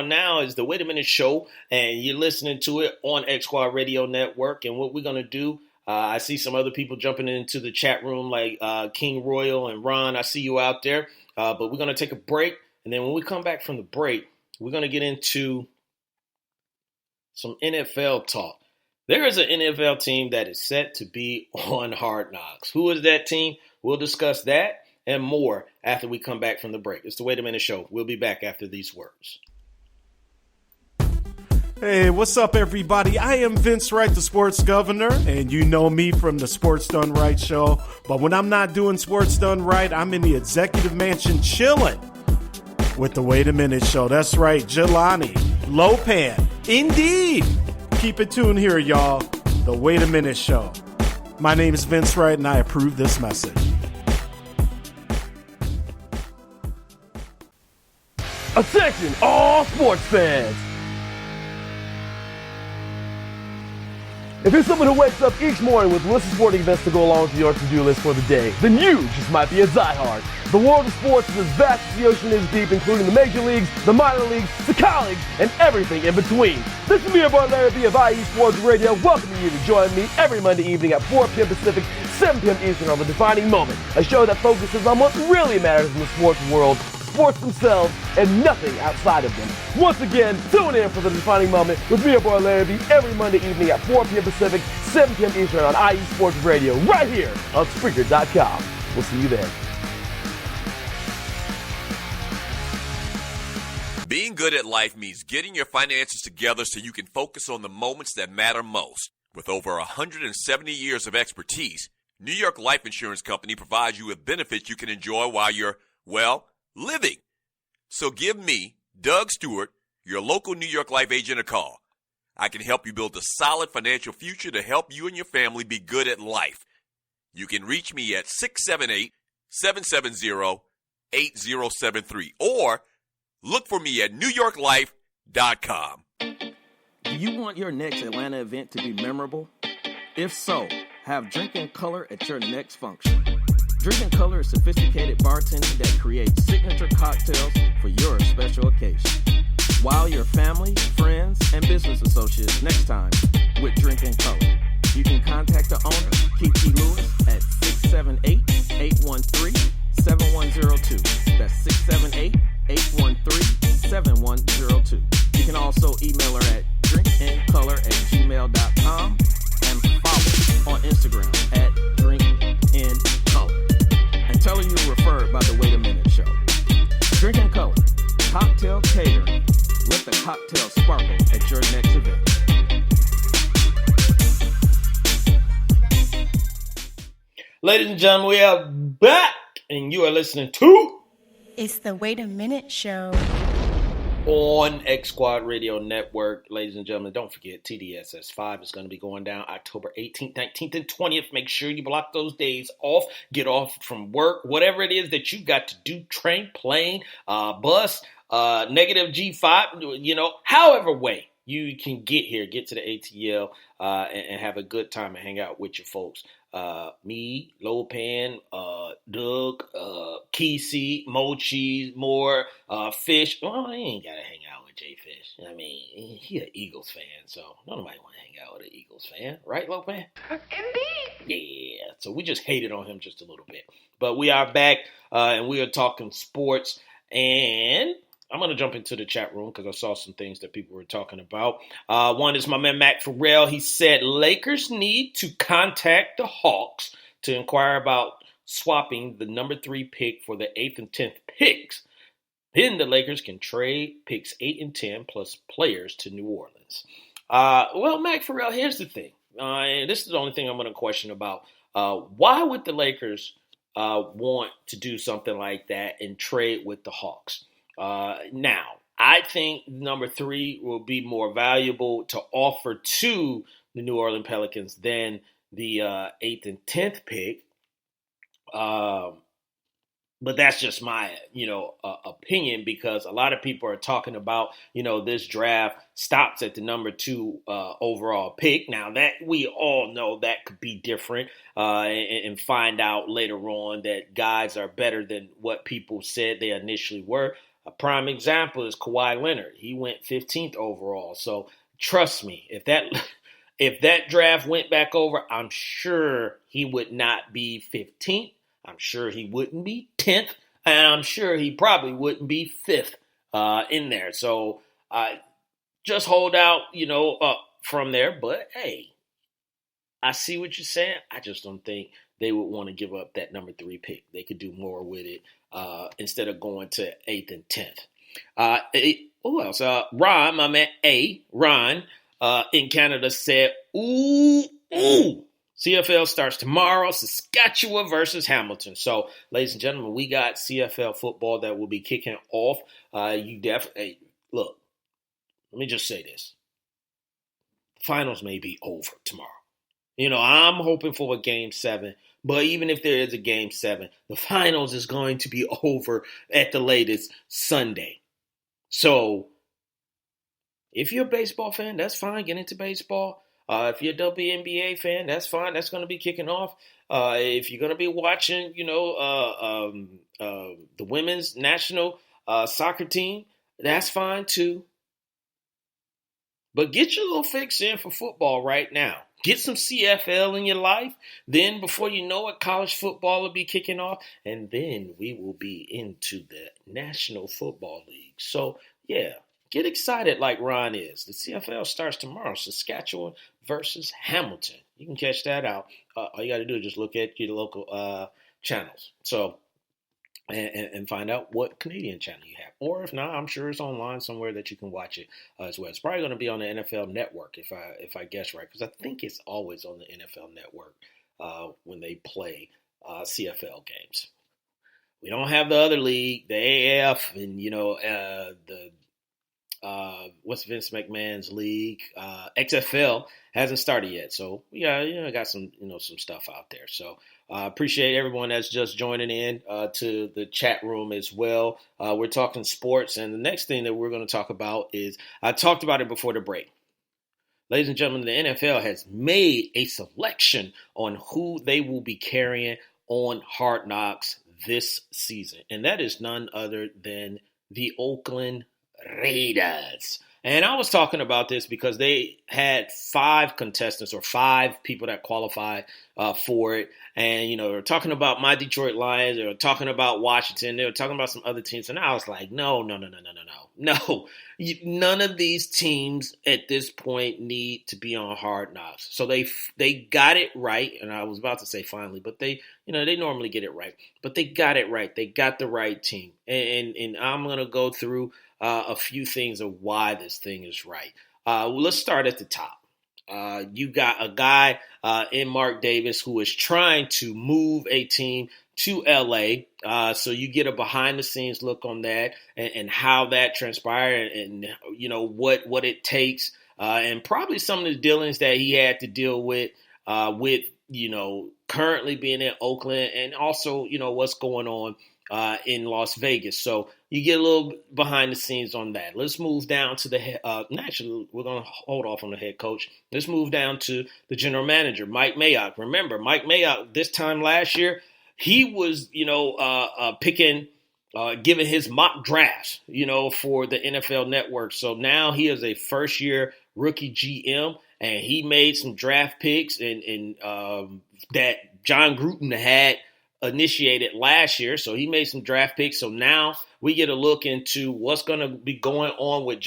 on now is the Wait a Minute Show, and you're listening to it on X Squad Radio Network. And what we're going to do, I see some other people jumping into the chat room like King Royal and Ron. I see you out there. But we're going to take a break. And then when we come back from the break, we're going to get into some NFL talk. There is an NFL team that is set to be on Hard Knocks. Who is that team? We'll discuss that and more after we come back from the break. It's the Wait a Minute Show. We'll be back after these words. Hey, what's up, everybody? I am Vince Wright, the sports governor, and you know me from the Sports Done Right show. But when I'm not doing Sports Done Right, I'm in the executive mansion chilling with the Wait a Minute Show. That's right, Jelani, Lopan, indeed. Keep it tuned here, y'all. The Wait a Minute Show. My name is Vince Wright, and I approve this message. Attention, all sports fans. If you're someone who wakes up each morning with lists of sporting events to go along with your to-do list for the day, then you just might be a diehard. The world of sports is as vast as the ocean is deep, including the major leagues, the minor leagues, the college, and everything in between. This is me, your boy Larry B of IE Sports Radio, welcoming you to join me every Monday evening at 4 p.m. Pacific, 7 p.m. Eastern on The Defining Moment, a show that focuses on what really matters in the sports world, sports themselves, and nothing outside of them. Once again, tune in for The Defining Moment with me, your boy Larry B, every Monday evening at 4 p.m. Pacific, 7 p.m. Eastern on IE Sports Radio, right here on Spreaker.com. We'll see you there. Being good at life means getting your finances together so you can focus on the moments that matter most. With over 170 years of expertise, New York Life Insurance Company provides you with benefits you can enjoy while you're, well, living. So give me, Doug Stewart, your local New York Life agent, a call. I can help you build a solid financial future to help you and your family be good at life. You can reach me at 678-770-8073 or look for me at NewYorkLife.com. Do you want your next Atlanta event to be memorable? If so, have Drinking Color at your next function. Drinking Color is sophisticated bartending that creates signature cocktails for your special occasion. Wow your family, friends, and business associates next time with Drinking Color. You can contact the owner, Kiki Lewis, at 678-813-7102. That's 678-813-7102. You can also email her at drinkincolor@gmail.com and follow on Instagram at drinkincolor. And tell her you were referred by the Wait a Minute Show. Drinking Color, cocktail catering. Let the cocktail sparkle at your next event. Ladies and gentlemen, we are back, and you are listening to It's the Wait a Minute Show on X Squad Radio Network. Ladies and gentlemen, don't forget TDSS 5 is going to be going down October 18th, 19th, and 20th. Make sure you block those days off. Get off from work, whatever it is that you got to do, train, plane, bus, negative G5, however way you can get here, get to the ATL and have a good time and hang out with your folks. Me, Lopan, Doug, Kesey, Mochi, Moore, Fish. Well, I ain't gotta hang out with Jay Fish. I mean, he an Eagles fan, so nobody want to hang out with an Eagles fan, right, Lopan? Indeed. Yeah. So we just hated on him just a little bit, but we are back, and we are talking sports, and I'm going to jump into the chat room because I saw some things that people were talking about. One is my man Mac Farrell. He said Lakers need to contact the Hawks to inquire about swapping the number 3 pick for the 8th and 10th picks. Then the Lakers can trade picks 8 and 10 plus players to New Orleans. Well, Mac Farrell, here's the thing. And this is the only thing I'm going to question about. Why would the Lakers want to do something like that and trade with the Hawks? Now, I think number 3 will be more valuable to offer to the New Orleans Pelicans than the 8th and 10th pick. But that's just my, opinion, because a lot of people are talking about, this draft stops at the number 2 overall pick. Now that we all know that could be different and find out later on that guys are better than what people said they initially were. A prime example is Kawhi Leonard. He went 15th overall. So trust me, if that draft went back over, I'm sure he would not be 15th. I'm sure he wouldn't be 10th. And I'm sure he probably wouldn't be 5th in there. So just hold out, from there. But, hey, I see what you're saying. I just don't think they would want to give up that number 3 pick. They could do more with it instead of going to 8th and 10th. Who else? Ron, my man Ron in Canada said, ooh. CFL starts tomorrow, Saskatchewan versus Hamilton. So, ladies and gentlemen, we got CFL football that will be kicking off. Look, let me just say this. The finals may be over tomorrow. I'm hoping for a Game 7, but even if there is a Game 7, the finals is going to be over at the latest Sunday. So, if you're a baseball fan, that's fine. Get into baseball. If you're a WNBA fan, that's fine. That's going to be kicking off. If you're going to be watching, the women's national soccer team, that's fine too. But get your little fix in for football right now. Get some CFL in your life. Then before you know it, college football will be kicking off. And then we will be into the National Football League. So, yeah. Get excited like Ron is. The CFL starts tomorrow, Saskatchewan versus Hamilton. You can catch that out. All you got to do is just look at your local channels. So, and find out what Canadian channel you have. Or if not, I'm sure it's online somewhere that you can watch it as well. It's probably going to be on the NFL Network if I guess right, because I think it's always on the NFL Network when they play CFL games. We don't have the other league, the AAF, and what's Vince McMahon's league? XFL hasn't started yet, so got some some stuff out there. So appreciate everyone that's just joining in to the chat room as well. We're talking sports, and the next thing that we're going to talk about is I talked about it before the break. Ladies and gentlemen, the NFL has made a selection on who they will be carrying on Hard Knocks this season, and that is none other than the Oakland Raiders. And I was talking about this because they had 5 contestants or 5 people that qualified for it. And, they were talking about my Detroit Lions. They were talking about Washington. They were talking about some other teams. And I was like, no. None of these teams at this point need to be on Hard Knocks. So they got it right. And I was about to say finally, but they normally get it right. But they got it right. They got the right team. And I'm going to go through a few things of why this thing is right. Let's start at the top. You got a guy in Mark Davis who is trying to move a team to LA. So you get a behind the scenes look on that and how that transpired and what it takes and probably some of the dealings that he had to deal with currently being in Oakland and also, what's going on in Las Vegas. So you get a little behind the scenes on that. Let's move down to the head. Actually, we're going to hold off on the head coach. Let's move down to the general manager, Mike Mayock. Remember, Mike Mayock, this time last year, he was, picking, giving his mock drafts, for the NFL Network. So now he is a first-year rookie GM, and he made some draft picks and that John Gruden had initiated last year. So he made some draft picks. So now we get a look into what's going to be going on with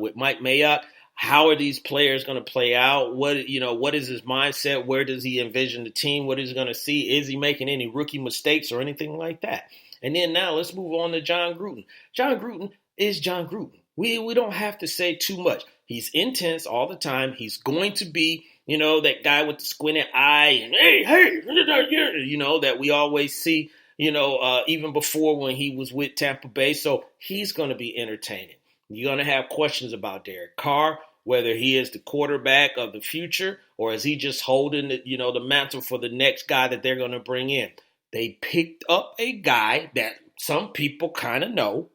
with Mike Mayock. How are these players going to play out? What is his mindset? Where does he envision the team? What is he going to see? Is he making any rookie mistakes or anything like that? And then now let's move on to John Gruden. John Gruden is John Gruden. We don't have to say too much. He's intense all the time. He's going to be, that guy with the squinted eye and hey, that we always see, even before when he was with Tampa Bay. So he's going to be entertaining. You're going to have questions about Derek Carr, whether he is the quarterback of the future or is he just holding the mantle for the next guy that they're going to bring in. They picked up a guy that some people kind of know.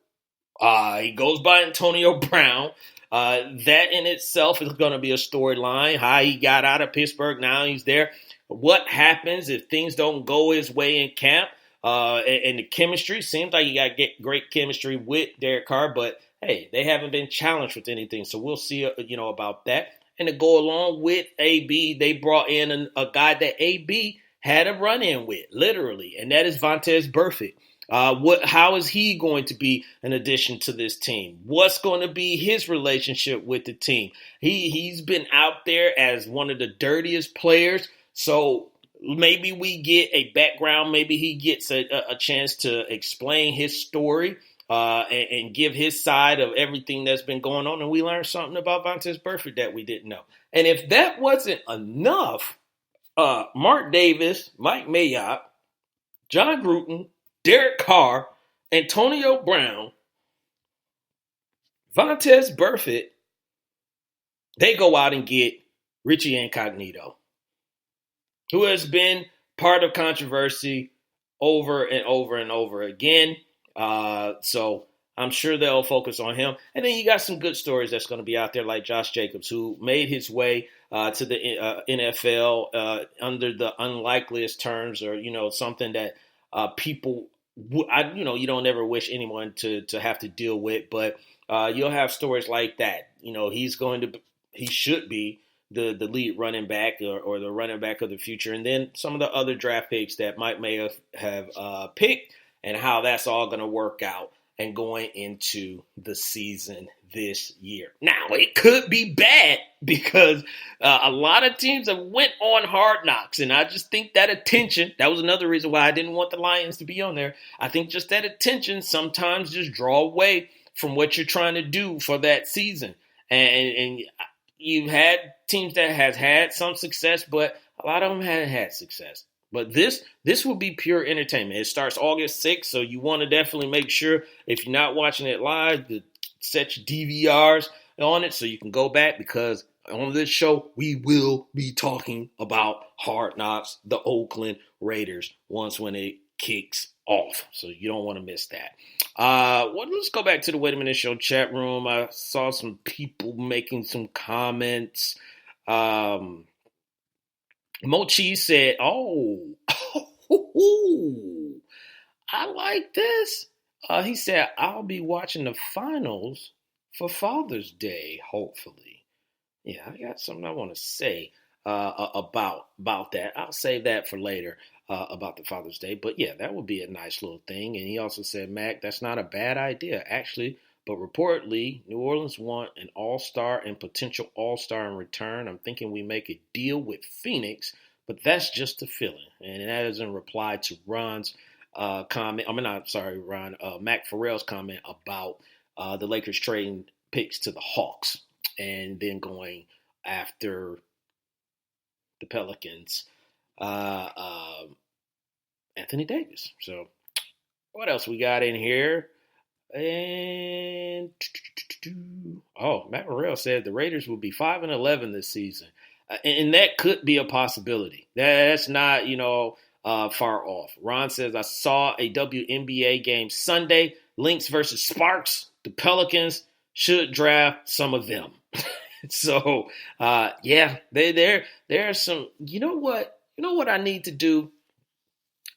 He goes by Antonio Brown. That in itself is going to be a storyline. How he got out of Pittsburgh, now he's there. What happens if things don't go his way in camp? And the chemistry seems like you got great chemistry with Derek Carr, but hey, they haven't been challenged with anything, so we'll see, about that. And to go along with AB, they brought in a guy that AB had a run-in with, literally, and that is Vontaze Burfict. How is he going to be an addition to this team? What's going to be his relationship with the team? He's been out there as one of the dirtiest players, so maybe we get a background. Maybe he gets a chance to explain his story and give his side of everything that's been going on, and we learned something about Vontaze Burfict that we didn't know. And if that wasn't enough, Mark Davis, Mike Mayock, John Gruden, Derek Carr, Antonio Brown, Vontaze Burfict, they go out and get Richie Incognito, who has been part of controversy over and over and over again. So I'm sure they'll focus on him. And then you got some good stories that's going to be out there, like Josh Jacobs, who made his way to the NFL under the unlikeliest terms, or, something that people, you don't ever wish anyone to have to deal with. But you'll have stories like that. He should be the lead running back or the running back of the future. And then some of the other draft picks that Mike may have picked, and how that's all going to work out and going into the season this year. Now, it could be bad because a lot of teams have went on Hard Knocks, and I just think that attention, that was another reason why I didn't want the Lions to be on there. I think just that attention sometimes just draw away from what you're trying to do for that season. And you've had teams that has had some success, but a lot of them haven't had success. But this will be pure entertainment. It starts August 6th, so you want to definitely make sure, if you're not watching it live, to set your DVRs on it so you can go back, because on this show, we will be talking about Hard Knocks, the Oakland Raiders, when it kicks off. So you don't want to miss that. Let's go back to the Wait a Minute Show chat room. I saw some people making some comments. Mochi said, I like this. He said, I'll be watching the finals for Father's Day, hopefully. Yeah, I got something I want to say about that. I'll save that for later about the Father's Day. But yeah, that would be a nice little thing. And he also said, Mac, that's not a bad idea, actually. But reportedly, New Orleans want an all-star and potential all-star in return. I'm thinking we make a deal with Phoenix, but that's just a feeling. And that is in reply to Ron's comment. Mac Farrell's comment about the Lakers trading picks to the Hawks and then going after the Pelicans, Anthony Davis. So what else we got in here? And Matt Morrell said the Raiders will be 5-11 this season, and that could be a possibility. That's not far off. Ron says, I saw a WNBA game Sunday, Lynx versus Sparks. The Pelicans should draft some of them. So there are some. You know what I need to do.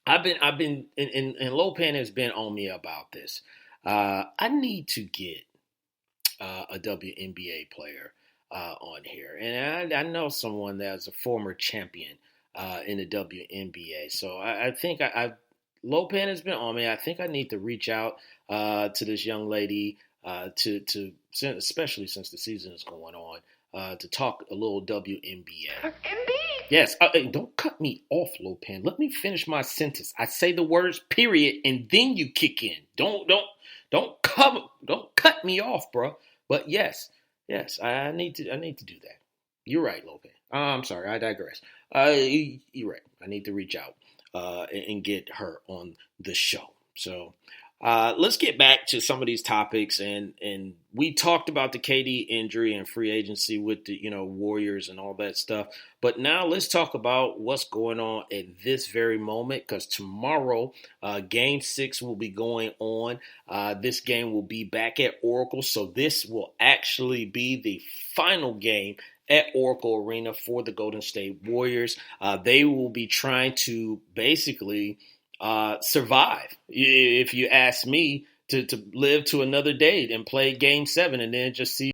I've been and Lopan has been on me about this. I need to get a WNBA player on here. And I know someone that's a former champion in the WNBA. So I think Lopan has been on me. I think I need to reach out to this young lady especially since the season is going on, to talk a little WNBA. Indeed. Yes. Hey, don't cut me off, Lopan. Let me finish my sentence. I say the words period, and then you kick in. Don't cut me off, bro. But yes, I need to do that. You're right, Lopan. I'm sorry, I digress. You're right. I need to reach out and get her on the show. So let's get back to some of these topics, and we talked about the KD injury and free agency with the Warriors and all that stuff. But now let's talk about what's going on at this very moment, because tomorrow Game 6 will be going on. This game will be back at Oracle, so this will actually be the final game at Oracle Arena for the Golden State Warriors. They will be trying to basically survive, if you ask me, to live to another day and play Game 7 and then just see